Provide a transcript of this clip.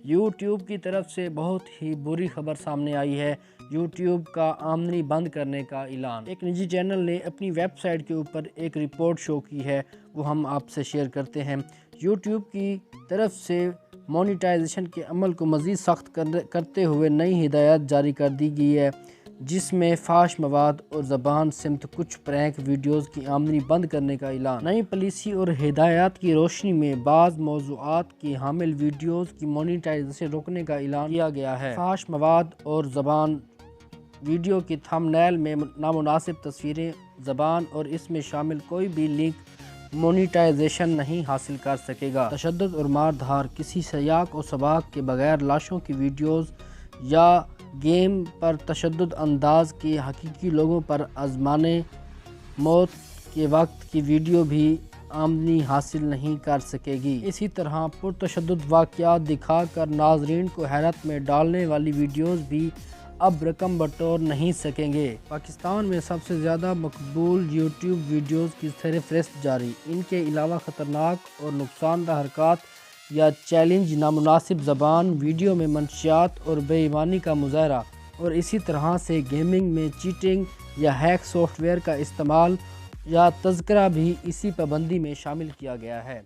YouTube کی طرف سے بہت ہی بری خبر سامنے آئی ہے۔ یوٹیوب کا آمدنی بند کرنے کا اعلان۔ ایک نجی چینل نے اپنی ویب سائٹ کے اوپر ایک رپورٹ شو کی ہے، وہ ہم آپ سے شیئر کرتے ہیں۔ یوٹیوب کی طرف سے مونیٹائزیشن کے عمل کو مزید سخت کرتے ہوئے نئی ہدایت جاری کر دی گئی ہے، جس میں فحش مواد اور زبان سمت کچھ پرینک ویڈیوز کی آمدنی بند کرنے کا اعلان۔ نئی پالیسی اور ہدایات کی روشنی میں بعض موضوعات کی حامل ویڈیوز کی مونیٹائزیشن روکنے کا اعلان کیا گیا ہے۔ فحش مواد اور زبان ویڈیو کی تھم نیل میں نامناسب تصویریں، زبان اور اس میں شامل کوئی بھی لنک مونیٹائزیشن نہیں حاصل کر سکے گا۔ تشدد اور مار دھار، کسی سیاق و سباق کے بغیر لاشوں کی ویڈیوز یا گیم پر تشدد انداز کے حقیقی لوگوں پر آزمانے موت کے وقت کی ویڈیو بھی آمدنی حاصل نہیں کر سکے گی۔ اسی طرح پرتشدد واقعات دکھا کر ناظرین کو حیرت میں ڈالنے والی ویڈیوز بھی اب رقم بٹور نہیں سکیں گے۔ پاکستان میں سب سے زیادہ مقبول یوٹیوب ویڈیوز کی فہرست جاری۔ ان کے علاوہ خطرناک اور نقصان دہ حرکات یا چیلنج، نامناسب زبان، ویڈیو میں منشیات اور بے ایمانی کا مظاہرہ، اور اسی طرح سے گیمنگ میں چیٹنگ یا ہیک سافٹ ویئر کا استعمال یا تذکرہ بھی اسی پابندی میں شامل کیا گیا ہے۔